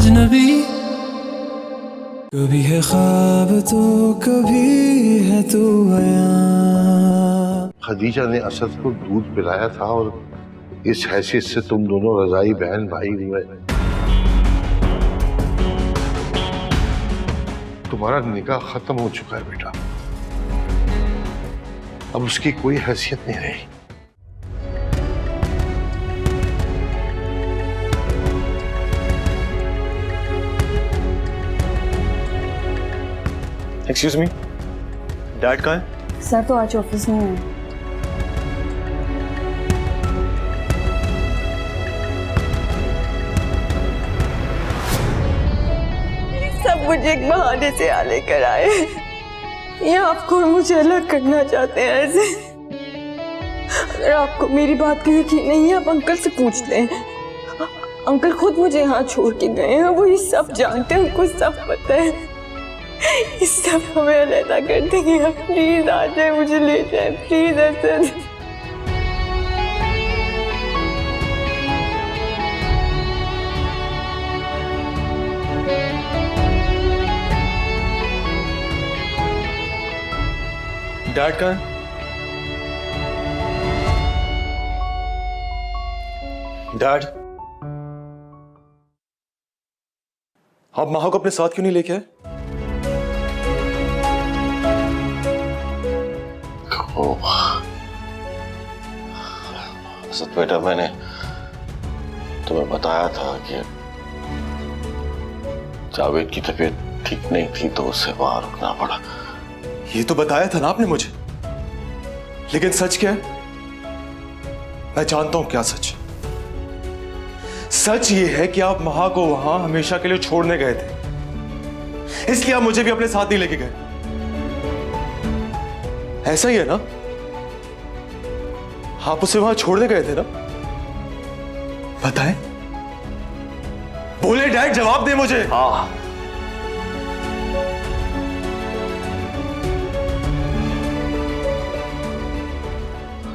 अजनबी, कभी है ख्वाब तो कभी है तू अयां। खदीजा ने असद को दूध पिलाया था और इस हैसियत से तुम दोनों रजाई बहन भाई हुए। तुम्हारा निकाह खत्म हो चुका है बेटा, अब उसकी कोई हैसियत नहीं रही। एक्सक्यूज मी, डैड कहाँ है? सर तो आज ऑफिस में है। सब मुझे एक बहाने से यहाँ लेकर आए, ये आपको और मुझे अलग करना चाहते हैं ऐसे। अगर आपको मेरी बात का यकीन नहीं है, आप अंकल से पूछ लें। अंकल खुद मुझे यहाँ छोड़ के गए हैं, वो ये सब जानते हैं, उनको सब पता है। इस सब हमें अलग कर देंगे। प्लीज आ जाए, मुझे ले जाए प्लीज। असद डैड कहाँ है? डैड, आप माँ को अपने साथ क्यों नहीं लेके आए? असद बेटा, मैंने तुम्हें बताया था कि जावेद की तबीयत ठीक नहीं थी तो उसे वहां रुकना पड़ा। ये तो बताया था ना आपने मुझे, लेकिन सच क्या है? मैं जानता हूं क्या सच। सच ये है कि आप महा को वहां हमेशा के लिए छोड़ने गए थे, इसलिए आप मुझे भी अपने साथ नहीं लेके गए। ऐसा ही है ना? आप उसे वहां छोड़ने गए थे ना? बताएं, बोले डैड, जवाब दे मुझे। हाँ,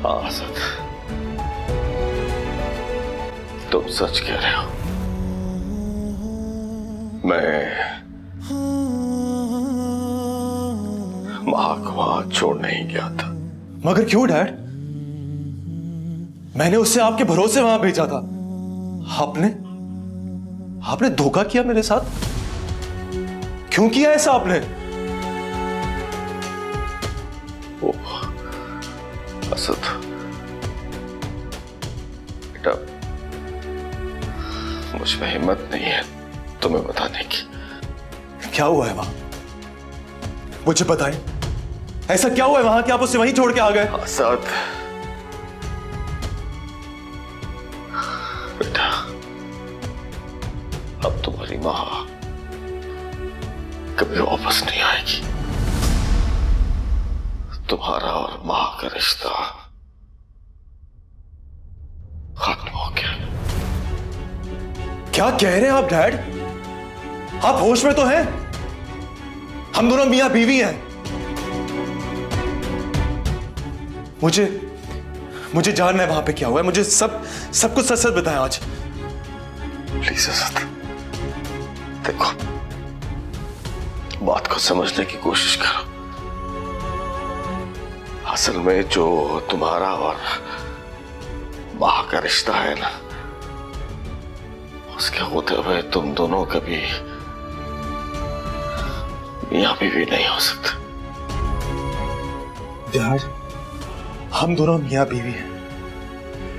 असद, तुम सच कह रहे हो। मैं माँ को वहां छोड़ने ही गया था। मगर क्यों डैड? मैंने उससे आपके भरोसे वहां भेजा था। आपने धोखा किया मेरे साथ। क्यों किया ऐसा आपने? ओह असद बेटा, मुझ में हिम्मत नहीं है तुम्हें बताने की। क्या हुआ है वहां? मुझे बताएं, ऐसा क्या हुआ है वहां कि आप उसे वहीं छोड़ के आ गए? असद बेटा, अब तुम्हारी मां कभी वापस नहीं आएगी। तुम्हारा और मां का रिश्ता खत्म हो गया। क्या कह रहे हैं आप डैड? आप होश में तो हैं? हम दोनों मियां बीवी हैं। मुझे जानना है वहां पे क्या हुआ है। मुझे सब कुछ सच सच बताएं आज। प्लीज असद, देखो, बात को समझने की कोशिश करो। असल में जो तुम्हारा और मां का रिश्ता है ना, उसके होते हुए तुम दोनों कभी मियां बीवी नहीं हो सकते। डैड, हम दोनों मियां बीवी हैं।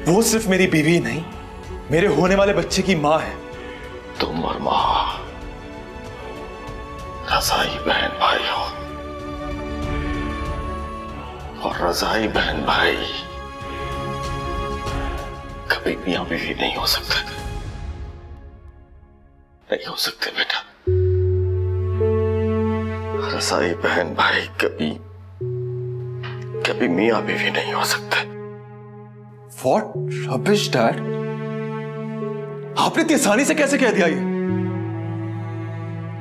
वो सिर्फ मेरी बीवी नहीं, मेरे होने वाले बच्चे की मां है। तुम और मां रजाई बहन भाई हो, और रजाई बहन भाई कभी मियां बीवी नहीं हो सकते। नहीं हो सकते बेटा। रजाई बहन भाई कभी मियां बीवी नहीं हो सकते। What rubbish, dad? आपने इतनी आसानी से कैसे कह दिया ये?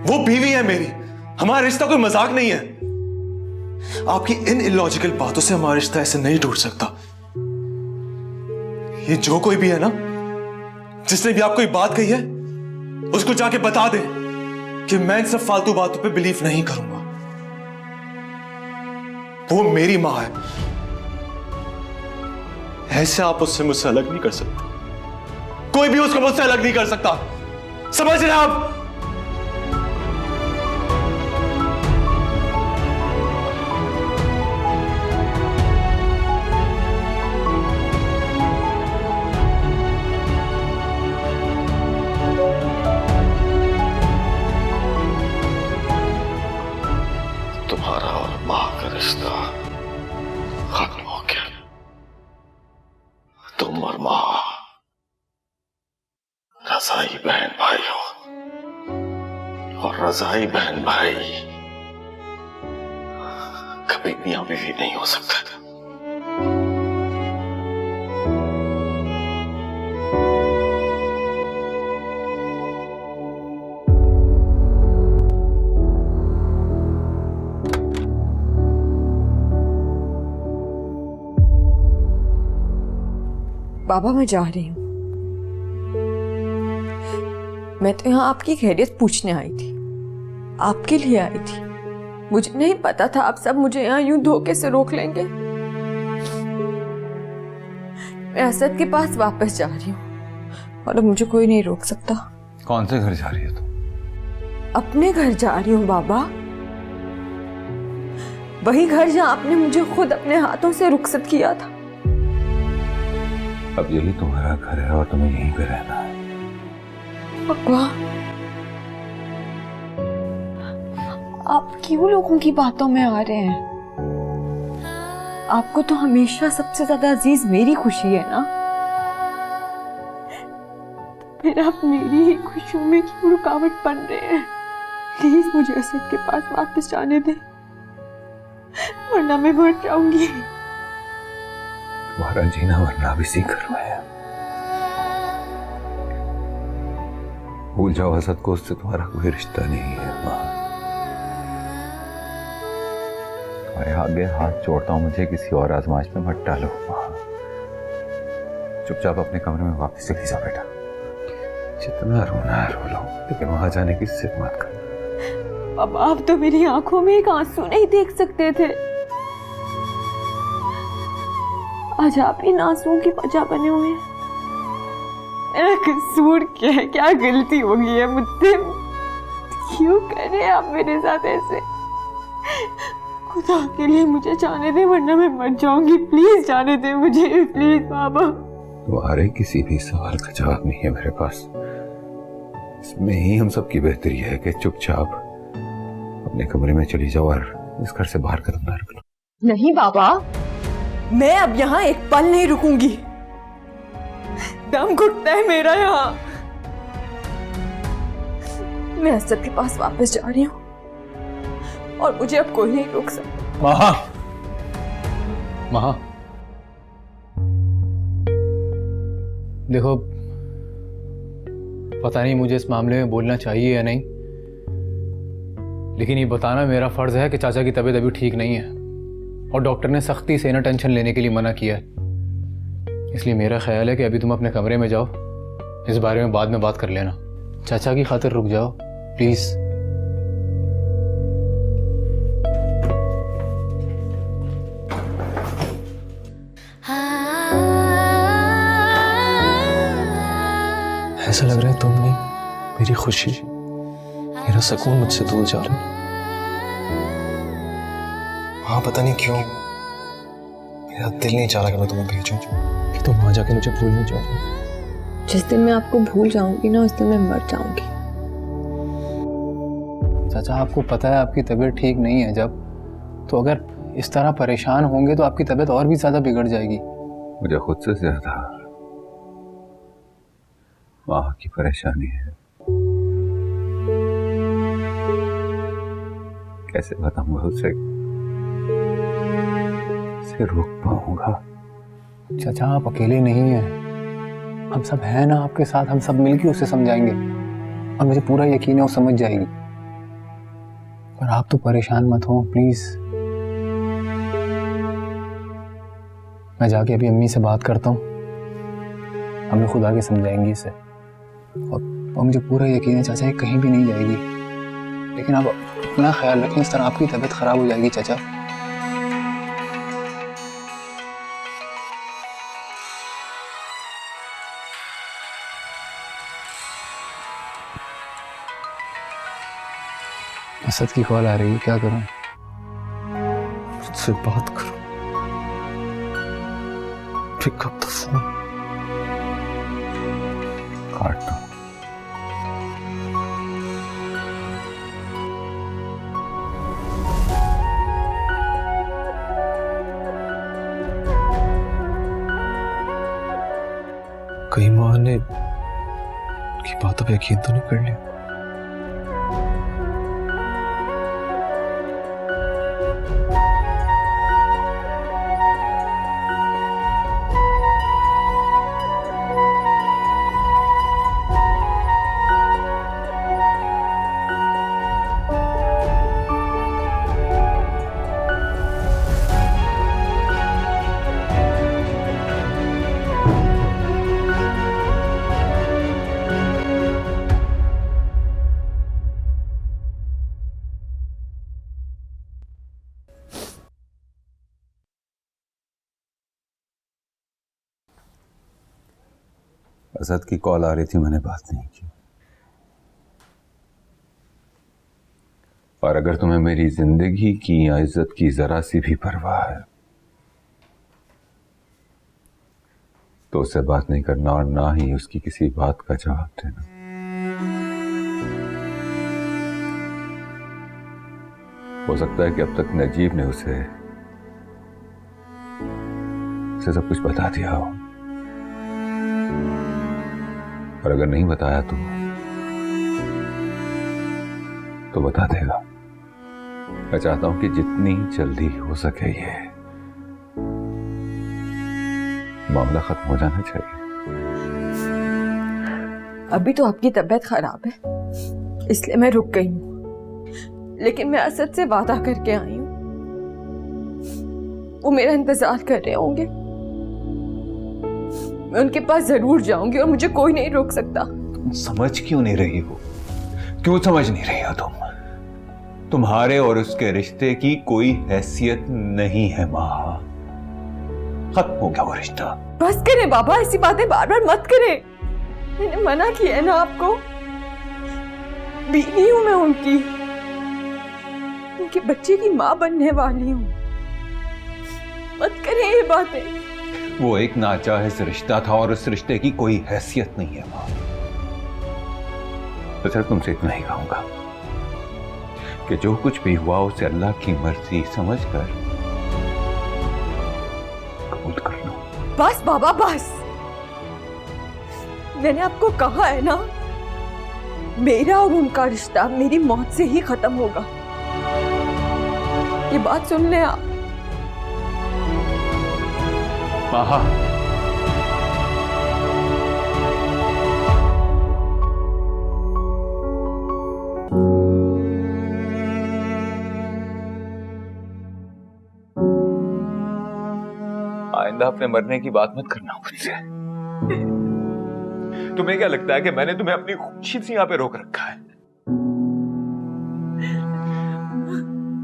वो बीवी है मेरी, हमारा रिश्ता कोई मजाक नहीं है। आपकी इन इलॉजिकल बातों से हमारा रिश्ता ऐसे नहीं टूट सकता। ये जो कोई भी है ना, जिसने भी आपको ये बात कही है, उसको जाके बता दे कि मैं इन सब फालतू बातों पे बिलीव नहीं करूंगा। वो मेरी मां है, ऐसे आप उससे मुझसे अलग नहीं कर सकते। कोई भी उसको मुझसे अलग नहीं कर सकता, समझ रहे आप? तुम्हारा और मां का रिश्ता खत्म हो गया। तुम और मां रजाई बहन भाई हो, और रजाई बहन भाई कभी मियां बीवी नहीं हो सकते। बाबा मैं जा रही हूँ। मैं तो यहाँ आपकी खैरियत पूछने आई थी, आपके लिए आई थी। मुझे नहीं पता था आप सब मुझे यहाँ यूं धोखे से रोक लेंगे। मैं असद के पास वापस जा रही हूँ और अब मुझे कोई नहीं रोक सकता। कौन से घर जा रही है तुम? अपने घर जा रही हूँ बाबा, वही घर जहाँ आपने मुझे खुद अपने हाथों से रुखसत किया था। अब यही तुम्हारा घर है और तुम्हें यहीं पे रहना है। आप क्यों लोगों की बातों में आ रहे हैं? आपको तो हमेशा सबसे ज्यादा अजीज मेरी खुशी है ना, फिर आप मेरी ही खुशियों में क्यों रुकावट बन रहे हैं? प्लीज मुझे असद के पास वापस जाने दें, वरना मैं मर जाऊंगी। तुम्हारा जीना मरना भी इसी घर में है। भूल जाओ असद को, उससे तुम्हारा कोई रिश्ता नहीं है माँ। तुम्हारे आगे हाथ जोड़ता हूँ, मुझे किसी और आजमाइश में मत डालो माँ। चुपचाप अपने कमरे में वापस चली जाओ बेटा। जितना रोना है रो लो, लेकिन वहां जाने की जिद मत कर। बाबा आप तो मेरी आंखों में एक आंसू नहीं देख सकते थे, आज आप इन आंसुओं की वजह बने हुए हैं। मेरा कसूर क्या है? क्या गलती हो गई है मुझसे? क्यों कर रहे हैं आप मेरे साथ ऐसे? खुदा के लिए मुझे जाने दे, वरना मैं मर जाऊंगी। प्लीज जाने दे मुझे, प्लीज बाबा। तुम्हारे किसी भी सवाल का जवाब नहीं है मेरे पास। इसमें ही हम सबकी बेहतरी है कि चुपचाप अपने कमरे में चली जाओ और इस घर से बाहर कदम ना रख लो। नहीं बाबा, मैं अब यहाँ एक पल नहीं रुकूंगी। दम घुटता है मेरा यहाँ। मैं असद के पास वापस जा रही हूँ और मुझे अब कोई नहीं रोक सकता। महा, महा, देखो पता नहीं मुझे इस मामले में बोलना चाहिए या नहीं, लेकिन ये बताना मेरा फर्ज है कि चाचा की तबीयत अभी ठीक नहीं है और डॉक्टर ने सख्ती से ना टेंशन लेने के लिए मना किया है। इसलिए मेरा ख्याल है कि अभी तुम अपने कमरे में जाओ, इस बारे में बाद में बात कर लेना। चाचा की खातिर रुक जाओ प्लीज। ऐसा लग रहा है तुम नहीं, मेरी खुशी, मेरा सुकून मुझसे दूर जा रहा है। हाँ पता नहीं क्यों मेरा दिल नहीं चाह रहा कि मैं तुम्हें भेजूं कि तुम वहां जाके मुझे भूल नहीं जाओ। जिस दिन मैं आपको भूल जाऊंगी ना, उस दिन मैं मर जाऊंगी। चाचा आपको पता है आपकी तबीयत ठीक नहीं है, जब तो अगर इस तरह परेशान होंगे तो आपकी तबीयत और भी ज्यादा बिगड़ जाएगी। मुझे खुद से ज्यादा माँ की परेशानी है। कैसे बताऊंगा उसे, रोक पाऊंगा? चाचा आप अकेले नहीं हैं, हम सब हैं ना आपके साथ। हम सब मिलकर उसे समझाएंगे और मुझे पूरा यकीन है वो समझ जाएगी। पर आप तो परेशान मत हो प्लीज। मैं जाके अभी अम्मी से बात करता हूँ, हमें खुदा के समझाएंगी इसे। और और मुझे पूरा यकीन है चाचा ये कहीं भी नहीं जाएगी। लेकिन आप अपना ख्याल रखें, इस तरह आपकी तबीयत खराब हो जाएगी चाचा। असद की कॉल आ रही है, क्या करूं? मुझसे बात करो, पिक अप द फोन। काट दो। कहीं माँ ने की बातों पे यकीन तो नहीं कर लिया? असद की कॉल आ रही थी, मैंने बात नहीं की। और अगर तुम्हें मेरी जिंदगी की या इज्जत की जरा सी भी परवाह है तो उससे बात नहीं करना और ना ही उसकी किसी बात का जवाब देना। हो सकता है कि अब तक नजीब ने उसे सब कुछ बता दिया हो, और अगर नहीं बताया तो बता देगा। मैं चाहता हूं कि जितनी जल्दी हो सके ये मामला खत्म हो जाना चाहिए। अभी तो आपकी तबीयत खराब है, इसलिए मैं रुक गई हूँ, लेकिन मैं असद से वादा करके आई हूँ, वो मेरा इंतजार कर रहे होंगे। मैं उनके पास जरूर जाऊंगी और मुझे कोई नहीं रोक सकता। तुम समझ क्यों नहीं रही हो? क्यों समझ नहीं रही हो तुम? तुम्हारे और उसके रिश्ते की कोई हैसियत नहीं है माँ। खत्म हो गया वो रिश्ता। बस करें बाबा, ऐसी बातें बार बार मत करें। मैंने मना किया है ना आपको, बीवी हूं मैं उनकी, उनके बच्चे की माँ बनने वाली हूँ। मत करें ये बातें। वो एक नाजायज रिश्ता था और उस रिश्ते की कोई हैसियत नहीं है माँ। तो सिर्फ तुमसे इतना ही कहूंगा कि जो कुछ भी हुआ उसे अल्लाह की मर्जी समझकर कबूल कर लो। बस बाबा बस, मैंने आपको कहा है ना, मेरा और उनका रिश्ता मेरी मौत से ही खत्म होगा। ये बात सुन लें आप। आहा, आइंदा अपने मरने की बात मत करना मुझसे। तुम्हें क्या लगता है कि मैंने तुम्हें अपनी खुशी से यहां पे रोक रखा है?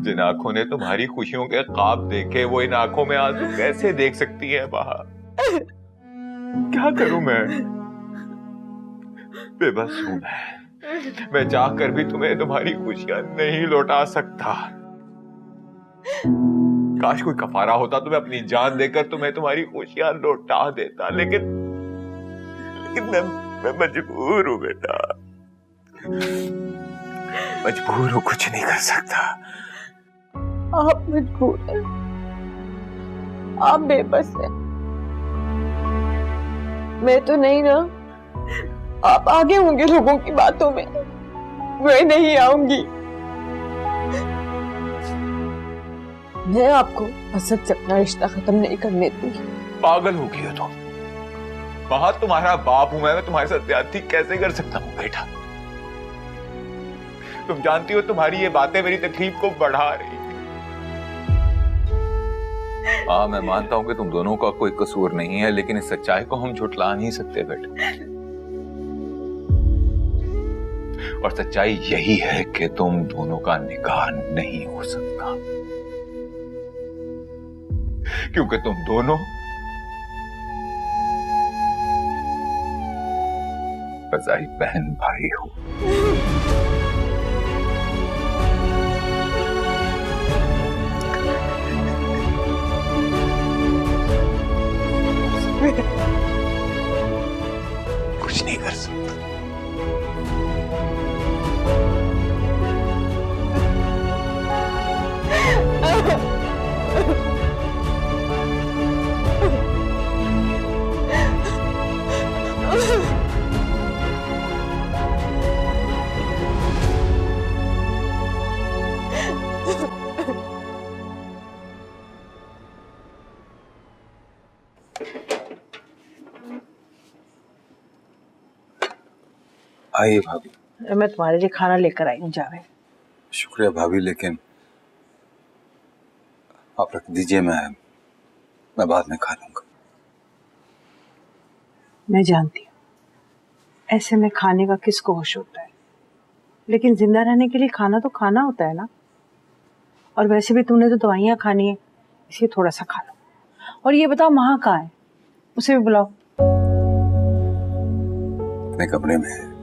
जिन आंखों ने तुम्हारी खुशियों के ख्वाब देखे वो इन आंखों में आंसू कैसे देख सकती है बाहर? क्या करूं मैं? बेबस हूं मैं चाह कर भी तुम्हें तुम्हारी खुशियां नहीं लौटा सकता। काश कोई कफारा होता तो मैं अपनी जान देकर तुम्हें तुम्हारी खुशियां लौटा देता, लेकिन मैं मजबूर हूं बेटा, मजबूर हूं, कुछ नहीं कर सकता। आप मजबूर हैं, आप बेबस हैं, मैं तो नहीं ना। आप आगे होंगे लोगों की बातों में, मैं नहीं आऊंगी। मैं आपको असद से अपना रिश्ता खत्म नहीं करने दूंगी। पागल हो गई हो तुम। वहां तुम्हारा बाप हूं मैं तुम्हारे साथ ज्यादती कैसे कर सकता हूं बेटा? तुम जानती हो तुम्हारी ये बातें मेरी तकलीफ को बढ़ा रही है। हाँ, मैं मानता हूं कि तुम दोनों का कोई कसूर नहीं है, लेकिन इस सच्चाई को हम झुठला नहीं सकते बेटा। और सच्चाई यही है कि तुम दोनों का निकाह नहीं हो सकता, क्योंकि तुम दोनों रजाई बहन भाई हो। कुछ नहीं कर सकता। आइए भाभी। मैं तुम्हारे लिए खाना लेकर आई हूँ जावेद। शुक्रिया भाभी, लेकिन आप रख दीजिए, मैं बाद में खा लूंगा। मैं जानती हूँ ऐसे में खाने का किसको होश होता है, लेकिन जिंदा रहने के लिए खाना तो खाना होता है ना। और वैसे भी तुमने तो दवाइयाँ खानी है, इसलिए थोड़ा सा खा लो। और ये बताओ महा कहाँ है, उसे भी बुलाओ। अपने कमरे में है,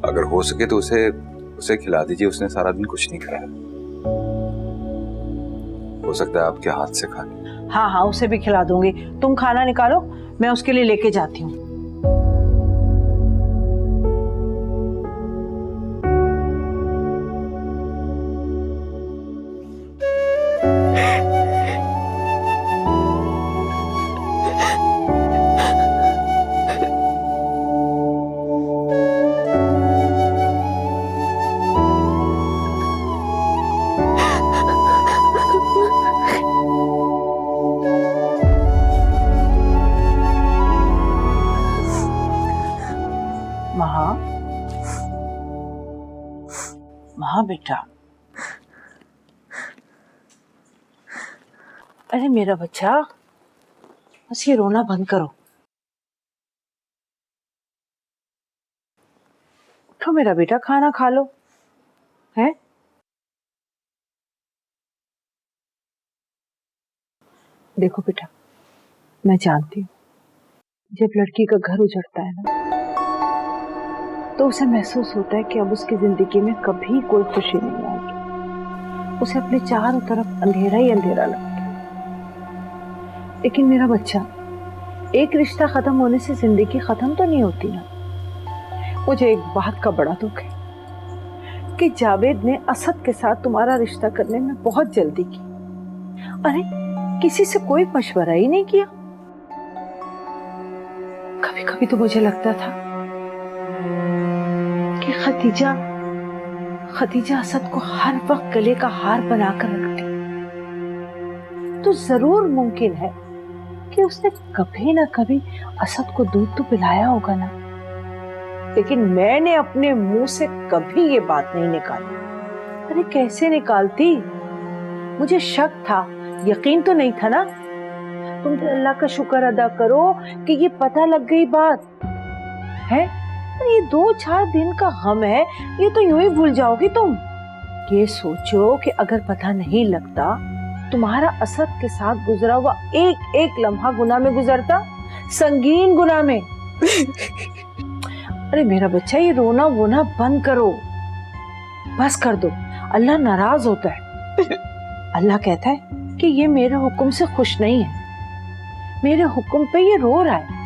अगर हो सके तो उसे खिला दीजिए। उसने सारा दिन कुछ नहीं खाया, हो सकता है आपके हाथ से खा ले। हाँ हाँ, उसे भी खिला दूंगी। तुम खाना निकालो, मैं उसके लिए लेके जाती हूँ। महा बेटा, अरे मेरा बच्चा, बस ये रोना बंद करो। उठो मेरा बेटा, खाना खा लो। है देखो बेटा, मैं जानती हूँ जब लड़की का घर उजड़ता है ना, तो उसे महसूस होता है कि अब उसकी जिंदगी में कभी कोई खुशी नहीं आएगी। उसे अपने चारों तरफ अंधेरा ही अंधेरा लगता है। लेकिन मेरा बच्चा, एक रिश्ता खत्म होने से जिंदगी खत्म तो नहीं होती ना। मुझे एक बात का बड़ा दुख है कि जावेद ने असद के साथ तुम्हारा रिश्ता करने में बहुत जल्दी की। अरे किसी से कोई मशवरा ही नहीं किया। कभी कभी तो मुझे लगता था कि खदीजा असद को हर वक्त गले का हार बनाकर रखती, तो जरूर मुमकिन है कि उसने कभी ना कभी असद को दूध तो पिलाया होगा ना। लेकिन मैंने अपने मुंह से कभी ये बात नहीं निकाली। अरे कैसे निकालती, मुझे शक था, यकीन तो नहीं था ना। तुम तो अल्लाह का शुक्र अदा करो कि ये पता लग गई बात है। ये 2-4 दिन का गम है, ये तो यूं ही भूल जाओगी तुम। ये सोचो कि अगर पता नहीं लगता, तुम्हारा असद के साथ गुजरा हुआ एक एक लम्हा गुनाह में गुजरता, संगीन गुनाह में। अरे मेरा बच्चा, ये रोना वोना बंद करो, बस कर दो। अल्लाह नाराज होता है। अल्लाह कहता है कि ये मेरे हुक्म से खुश नहीं है, मेरे हुक्म पे ये रो रहा है।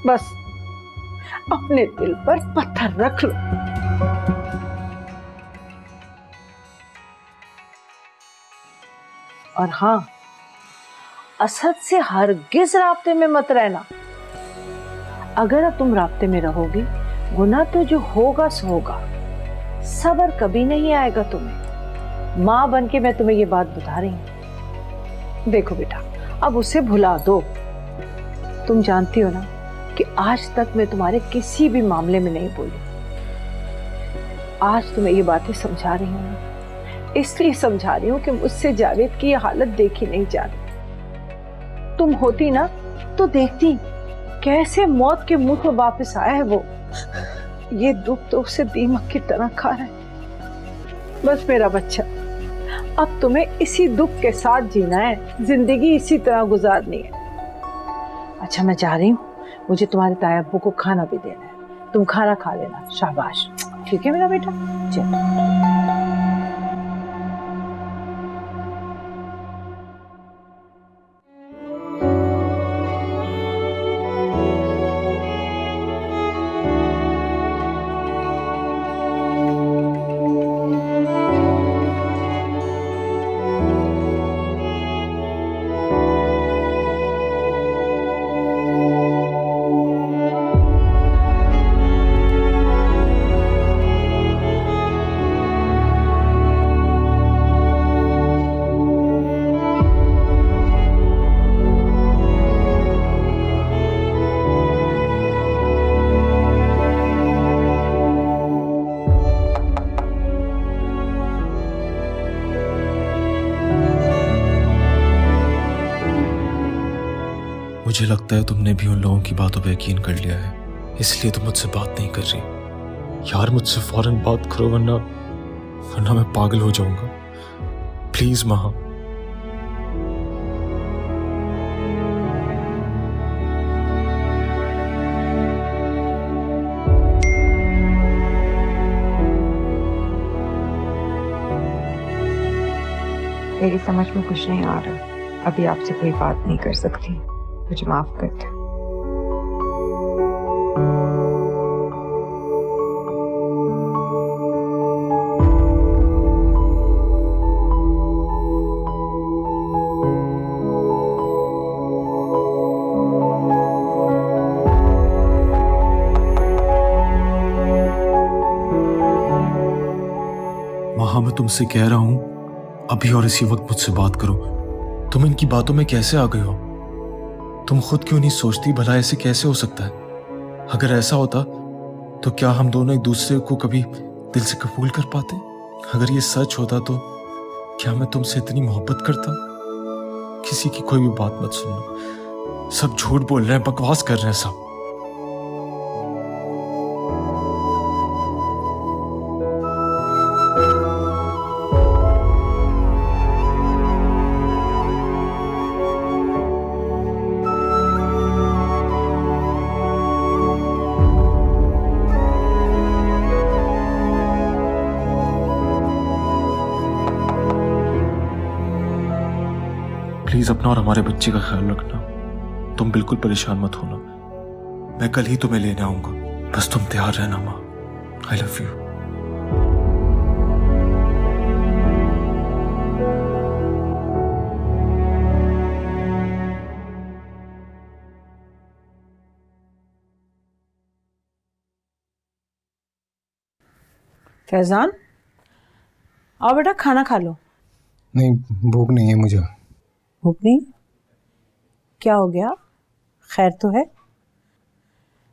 बस अपने दिल पर पत्थर रख लो। और हाँ, असद से हरगिज राब्ते में मत रहना। अगर तुम राब्ते में रहोगी, गुनाह तो जो होगा सो होगा, सब्र कभी नहीं आएगा तुम्हें। माँ बन के मैं तुम्हें ये बात बता रही हूँ। देखो बेटा, अब उसे भुला दो। तुम जानती हो ना कि आज तक मैं तुम्हारे किसी भी मामले में नहीं बोली। आज तुम्हें ये बातें समझा रही हूँ, इसलिए समझा रही हूँ कि मुझसे जावेद की ये हालत देखी नहीं जा रही। तुम होती ना तो देखती कैसे मौत के मुंह पर वापस आया है वो। ये दुख तो उसे दीमक की तरह खा रहा है। बस मेरा बच्चा, अब तुम्हें इसी दुख के साथ जीना है, जिंदगी इसी तरह गुजारनी है। अच्छा मैं जा रही हूँ, मुझे तुम्हारे ताया अब्बू को खाना भी देना है, तुम खाना खा लेना। शाबाश, ठीक है मेरा बेटा, चलो। मुझे लगता है तुमने भी उन लोगों की बातों पे यकीन कर लिया है, इसलिए तुम मुझसे बात नहीं कर रही। यार मुझसे फौरन बात करो, वरना मैं पागल हो जाऊंगा। प्लीज महा। मेरी समझ में कुछ नहीं आ रहा, अभी आपसे कोई बात नहीं कर सकती, मुझे माफ कर दे। महा मैं तुमसे कह रहा हूं, अभी और इसी वक्त मुझसे बात करो। तुम इनकी बातों में कैसे आ गए हो? तुम खुद क्यों नहीं सोचती? भला ऐसे कैसे हो सकता है? अगर ऐसा होता तो क्या हम दोनों एक दूसरे को कभी दिल से कबूल कर पाते? अगर ये सच होता तो क्या मैं तुमसे इतनी मोहब्बत करता? किसी की कोई भी बात मत सुनना, सब झूठ बोल रहे हैं, बकवास कर रहे हैं सब। प्लीज अपना और हमारे बच्चे का ख्याल रखना। तुम बिल्कुल परेशान मत होना, मैं कल ही तुम्हें लेने आऊंगा। बस तुम तैयार रहना माँ। I love you. फैजान, आओ बेटा खाना खा लो। नहीं, भूख नहीं है मुझे। भूख नहीं? क्या हो गया? खैर तो है?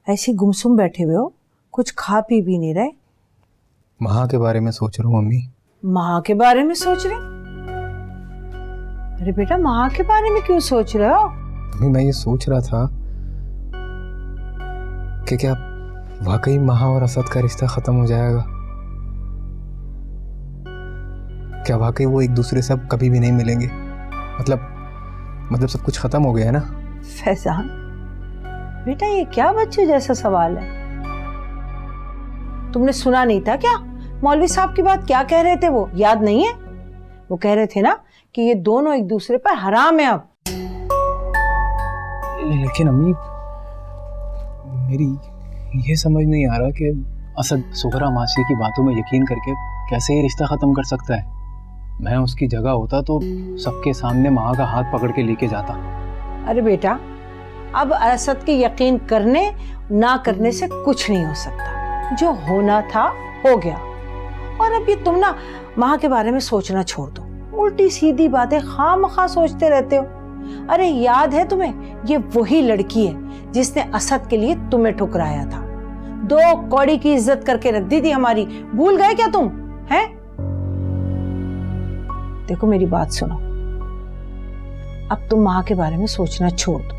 ऐसे गुमसुम बैठे हुए हो, कुछ खा पी भी नहीं रहे। महा के बारे में सोच रहा हूँ मम्मी। महा के बारे में सोच रहे? अरे बेटा, महा के बारे में क्यों सोच रहे हो? मैं ये सोच रहा था कि क्या वाकई महा और असद का रिश्ता खत्म हो जाएगा? क्या वाकई वो एक दूसरे से अब कभी भी नहीं मिलेंगे? मतलब सब कुछ खत्म हो गया है ना? फैजान बेटा, ये क्या बच्चे जैसा सवाल है? तुमने सुना नहीं था क्या मौलवी साहब की बात क्या कह रहे थे? वो याद नहीं है? वो कह रहे थे ना कि ये दोनों एक दूसरे पर हराम है अब। लेकिन अम्मी, मेरी ये समझ नहीं आ रहा कि असद सुहरा मासी की बातों में यकीन करके कैसे ये रिश्ता खत्म कर सकता है। मैं उसकी जगह होता तो सबके सामने माँ का हाथ पकड़ के लेके जाता। अरे बेटा, अब असद के यकीन करने ना करने से कुछ नहीं हो सकता। जो होना था हो गया। और अब ये तुम ना माँ के बारे में सोचना छोड़ दो। उल्टी सीधी बातें खामखा सोचते रहते हो। अरे याद है तुम्हें, ये वही लड़की है जिसने असद के लिए तुम्हें ठुकराया था। 2 कौड़ी की इज्जत करके रख दी थी हमारी। भूल गए क्या तुम? हैं? देखो मेरी बात सुनो, अब तुम माँ के बारे में सोचना छोड़ दो।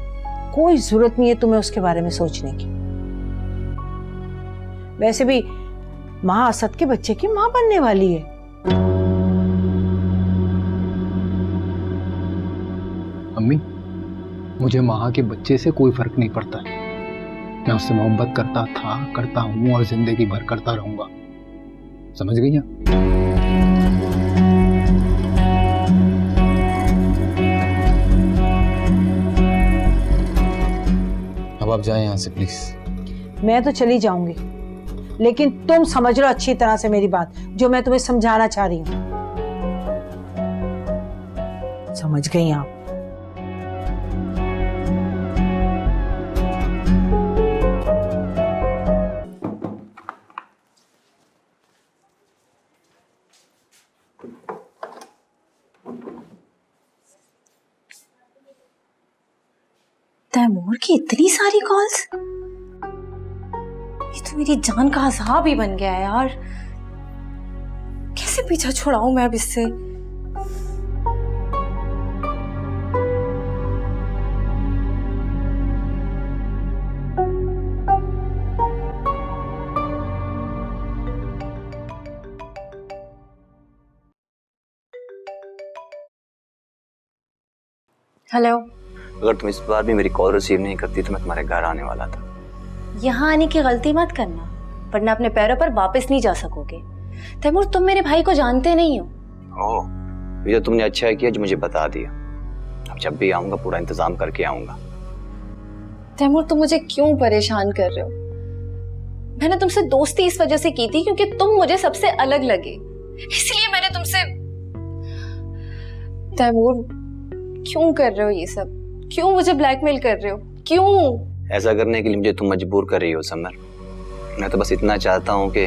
कोई जरूरत नहीं है तुम्हें उसके बारे में सोचने की। वैसे भी माँ असद के बच्चे की माँ बनने वाली है। अम्मी, मुझे माँ के बच्चे से कोई फर्क नहीं पड़ता। मैं उससे मोहब्बत करता था, करता हूँ और जिंदगी भर करता रहूंगा। समझ गई ना? अब आप जाएं यहाँ से प्लीज। मैं तो चली जाऊंगी, लेकिन तुम समझ लो अच्छी तरह से मेरी बात, जो मैं तुम्हें समझाना चाह रही हूँ। समझ गई आप? तैमूर की इतनी सारी कॉल्स, ये तो मेरी जान का अज़ाब ही बन गया है यार। कैसे पीछा छुड़ाऊं मैं अब इससे? हेलो। अगर तुम इस बार भी मेरी कॉल रिसीव नहीं करती तो मैं तुम्हारे घर आने वाला था। यहाँ आने की गलती मत करना, वरना अपने पैरों पर वापस नहीं जा सकोगे। तैमूर, तुम मेरे भाई को जानते नहीं हो। ओह, ये तो तुमने अच्छा किया जो मुझे बता दिया। अब जब भी आऊंगा पूरा इंतजाम करके आऊंगा। तैमूर, तुम मुझे क्यों परेशान कर रहे हो? मैंने तुमसे दोस्ती इस वजह से की थी क्योंकि तुम मुझे सबसे अलग लगे, इसलिए मैंने तुमसे। तैमूर, क्यों कर रहे हो ये सब? क्यों मुझे ब्लैकमेल कर रहे हो? क्यों? ऐसा करने के लिए मुझे तुम मजबूर कर रही हो समर। मैं तो बस इतना चाहता हूँ कि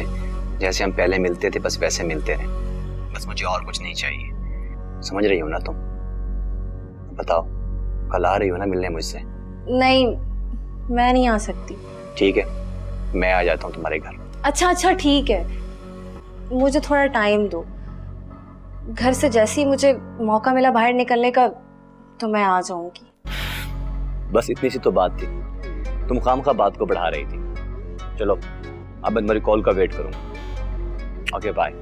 जैसे हम पहले मिलते थे बस वैसे मिलते रहे। बस मुझे और कुछ नहीं चाहिए। समझ रही हो ना तुम? बताओ, कल आ रही हो ना मिलने मुझसे? नहीं, मैं नहीं आ सकती। ठीक है, मैं आ जाता हूँ तुम्हारे घर। अच्छा ठीक है, मुझे थोड़ा टाइम दो। घर से जैसे ही मुझे मौका मिला बाहर निकलने का तो मैं आ जाऊंगी। बस इतनी सी तो बात थी, तुम खामखा बात को बढ़ा रही थी। चलो अब मैं तुम्हारी कॉल का वेट करूंगा। Okay bye.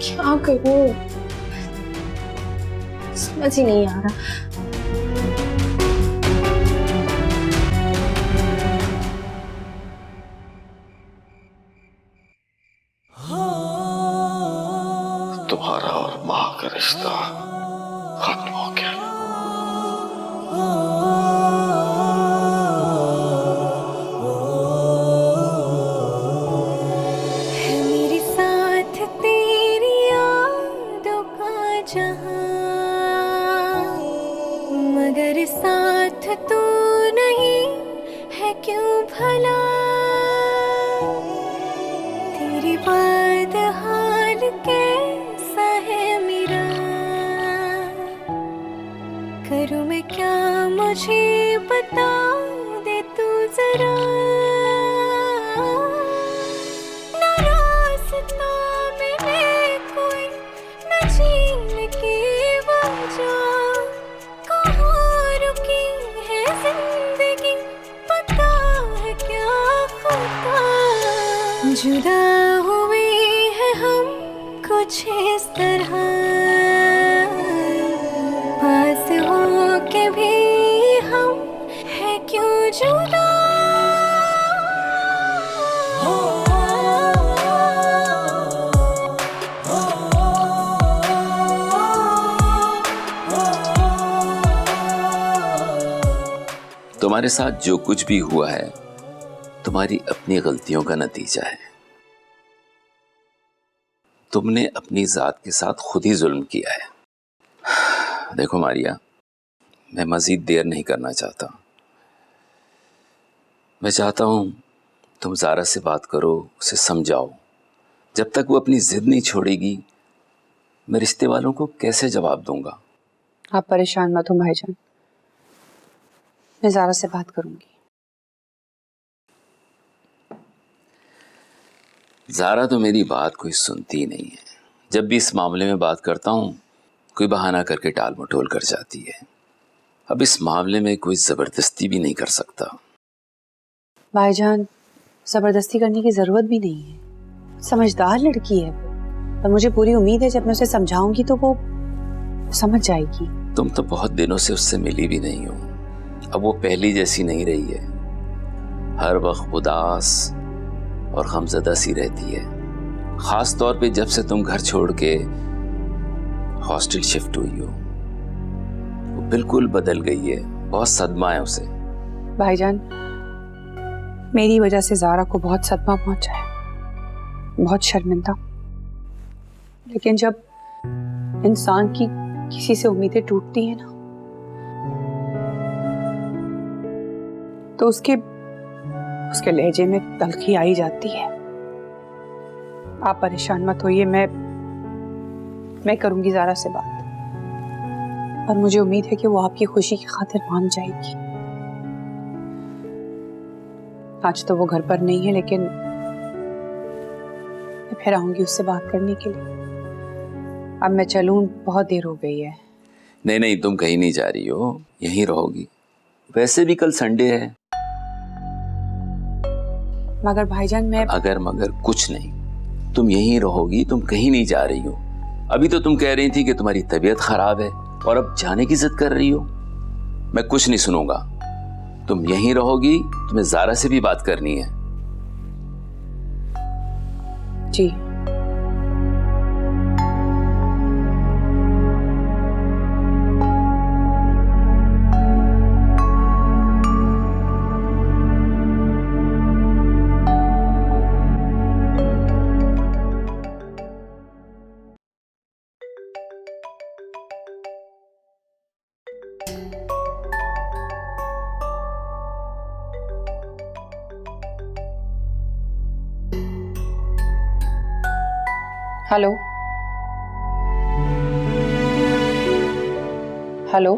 क्या करूं, समझ ही नहीं आ रहा। तुम्हारा और माँ का रिश्ता खत्म हो गया। मेरे साथ तेरी यादों का जहां, मगर साथ तू नहीं है क्यों भला? तेरी बात हाल कैसा है मेरा, करूं मैं क्या मुझे बता दे तू जरा। न रास्ता मिले कोई, न झील की वजह, कहाँ रुकी है जिंदगी, पता है क्या खुदा? जुदा हुए हैं हम कुछ इस तरह, पास हो के भी हम है क्यों जुदा? तुम्हारे साथ जो कुछ भी हुआ है तुम्हारी अपनी गलतियों का नतीजा है। तुमने अपनी जात के साथ खुद ही जुल्म किया है। देखो मारिया, मैं मजीद देर नहीं करना चाहता। मैं चाहता हूं तुम ज़ारा से बात करो, उसे समझाओ। जब तक वो अपनी जिद नहीं छोड़ेगी मैं रिश्ते वालों को कैसे जवाब दूंगा? आप परेशान मत हो भाईजान, मैं ज़ारा से बात करूंगी। ज़ारा तो मेरी बात कोई सुनती नहीं है। जब भी इस मामले में बात करता हूँ कोई बहाना करके टाल मटोल कर जाती है। अब इस मामले में कोई जबरदस्ती भी नहीं कर सकता। भाईजान, जबरदस्ती करने की जरूरत भी नहीं है। समझदार लड़की है वो, और मुझे पूरी उम्मीद है जब मैं उसे समझाऊंगी तो वो समझ जाएगी। तुम तो बहुत दिनों से उससे मिली भी नहीं हो। अब वो पहली जैसी नहीं रही है, हर वक्त उदास और गमज़दा सी रहती है। खास तौर पे जब से तुम घर छोड़ के हॉस्टल शिफ्ट हुई हो, वो बिल्कुल बदल गई है। बहुत सदमा है उसे। भाईजान, मेरी वजह से ज़ारा को बहुत सदमा पहुंचा है, बहुत शर्मिंदा। लेकिन जब इंसान की किसी से उम्मीदें टूटती हैं ना, तो उसके लहजे में तलखी आई जाती है। आप परेशान मत होइए, मैं करूंगी ज़ारा से बात, और मुझे उम्मीद है कि वो आपकी खुशी की खातिर मान जाएगी। आज तो वो घर पर नहीं है, लेकिन मैं फिर आऊंगी उससे बात करने के लिए। अब मैं चलूं, बहुत देर हो गई है। नहीं नहीं, तुम कहीं नहीं जा रही हो, यहीं रहोगी। वैसे भी कल संडे है। मगर भाईजान, मैं अगर मगर कुछ नहीं, तुम यहीं रहोगी, तुम कहीं नहीं जा रही हो। अभी तो तुम कह रही थी कि तुम्हारी तबीयत खराब है और अब जाने की जिद कर रही हो। मैं कुछ नहीं सुनूंगा, तुम यहीं रहोगी। तुम्हें ज़ारा से भी बात करनी है। जी। Hello hello,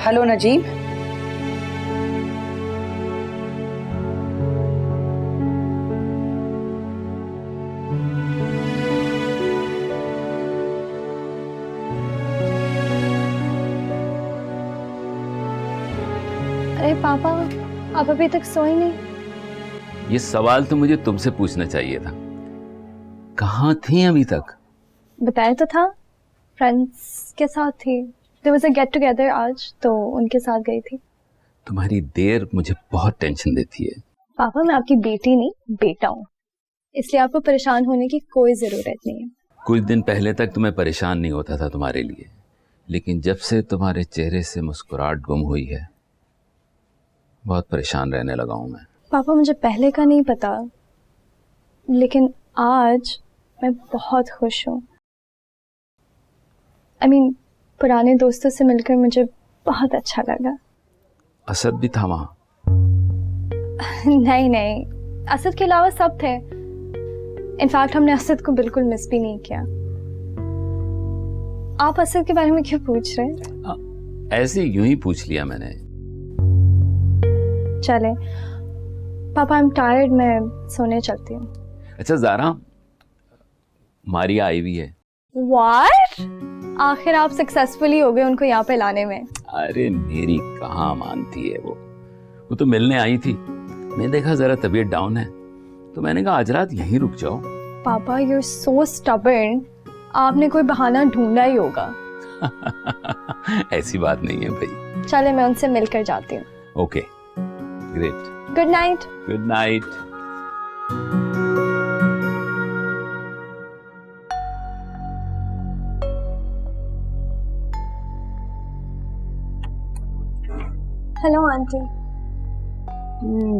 hello Najeeb. अरे पापा, आप अभी तक सोए नहीं? ये सवाल तो मुझे तुमसे पूछना चाहिए था। कहाँ थी अभी तक? बताया तो था, फ्रेंड्स के साथ थी। There was a get together आज, तो उनके साथ गई थी। तुम्हारी देर मुझे बहुत टेंशन देती है। पापा, मैं आपकी बेटी नहीं, बेटा हूँ, इसलिए आपको परेशान होने की कोई जरूरत नहीं है। कुछ दिन पहले तक तो मैं परेशान नहीं होता था तुम्हारे लिए, लेकिन जब से तुम्हारे चेहरे से मुस्कुराहट गुम हुई है, बहुत परेशान रहने लगा हूँ मैं। पापा, मुझे पहले का नहीं पता, लेकिन आज मैं बहुत खुश हूँ। I mean, पुराने दोस्तों से मिलकर मुझे बहुत अच्छा लगा। असद भी था वहाँ? नहीं नहीं, असद के अलावा सब थे। इनफैक्ट हमने असद को बिल्कुल मिस भी नहीं किया। आप असद के बारे में क्यों पूछ रहे हैं? ऐसे यूं ही पूछ लिया मैंने। चले पापा, आई एम टायर्ड, मैं सोने चलती हूँ। अच्छा ज़ारा, मारिया आई हुई है। What? आखिर आप सक्सेसफुली हो गए उनको यहाँ पे लाने में। अरे मेरी कहाँ मानती है वो तो मिलने आई थी। मैं देखा जरा तबीयत डाउन है, तो मैंने कहा आज रात यहीं रुक जाओ। पापा, यू आर सो स्टबर्न, आपने कोई बहाना ढूंढा ही होगा। ऐसी बात नहीं है भाई। चले, मैं उनसे मिलकर जाती हूँ। Okay, great. Good night. Good night. Hello aunty.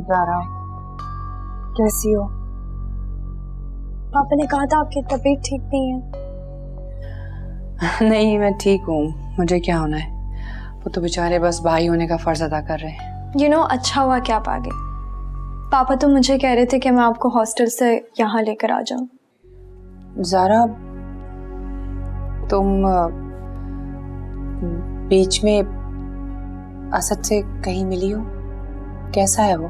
Zara, कैसी हो? पापा ने कहा था आपकी तबीयत ठीक नहीं है। नहीं, मैं ठीक हूँ। मुझे क्या होना है? वो तो बेचारे बस भाई होने का फर्ज अदा कर रहे हैं। You know, अच्छा हुआ कि आप आ गए। पापा तो मुझे कह रहे थे कि मैं आपको हॉस्टल से यहाँ लेकर आ जाऊँ। ज़ारा, तुम बीच में असद से कहीं मिली हो? कैसा है वो?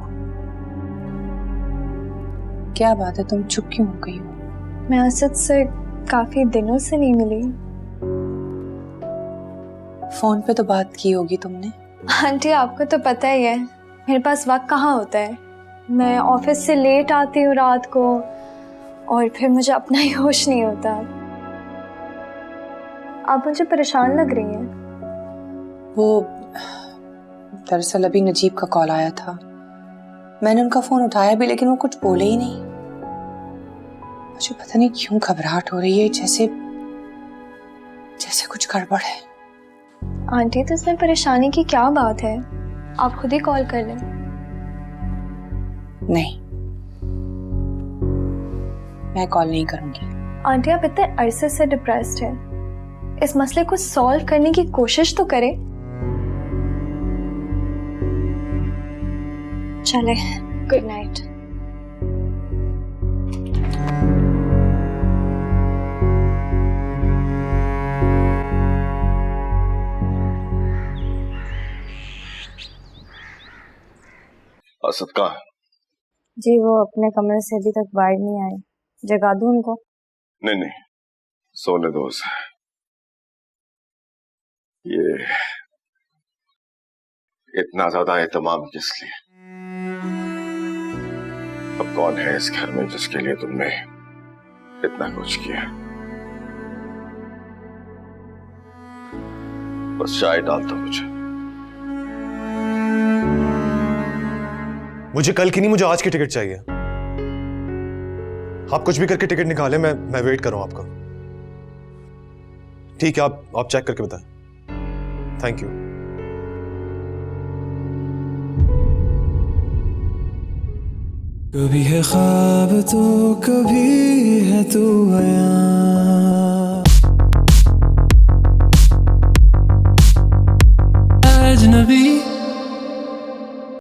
क्या बात है, तुम चुप क्यों हो गई हो? मैं असद से काफी दिनों से नहीं मिली। फोन पे तो बात की होगी तुमने। आंटी आपको तो पता ही है मेरे पास वक्त कहाँ होता है। मैं ऑफिस से लेट आती हूँ रात को और फिर मुझे अपना ही होश नहीं होता। आप मुझे परेशान लग रही हैं। वो दरअसल अभी नजीब का कॉल आया था, मैंने उनका फोन उठाया भी लेकिन वो कुछ बोले ही नहीं। मुझे पता नहीं क्यों घबराहट हो रही है, जैसे जैसे कुछ गड़बड़ है। आंटी तो इसमें परेशानी की क्या बात है, आप खुद ही कॉल कर लें। नहीं, मैं कॉल नहीं करूंगी। आंटी आप इतने अरसे से डिप्रेस्ड है, इस मसले को सॉल्व करने की कोशिश तो करें। चले, गुड नाइट। असद कहाँ है? जी वो अपने कमरे से अभी तक बाहर नहीं आए, जगा दूं उनको? नहीं नहीं, सोने दो उसे। ये इतना ज्यादा एहतमाम किस लिए? अब कौन है इस घर में जिसके लिए तुमने इतना कुछ किया? बस चाय डाल दो मुझे कल की नहीं, मुझे आज की टिकट चाहिए। आप कुछ भी करके टिकट निकालें, मैं वेट कर रहा हूं आपका। ठीक है, आप चेक करके बताएं। Thank you. कभी है ख्वाब तो कभी है तू आया, अजनबी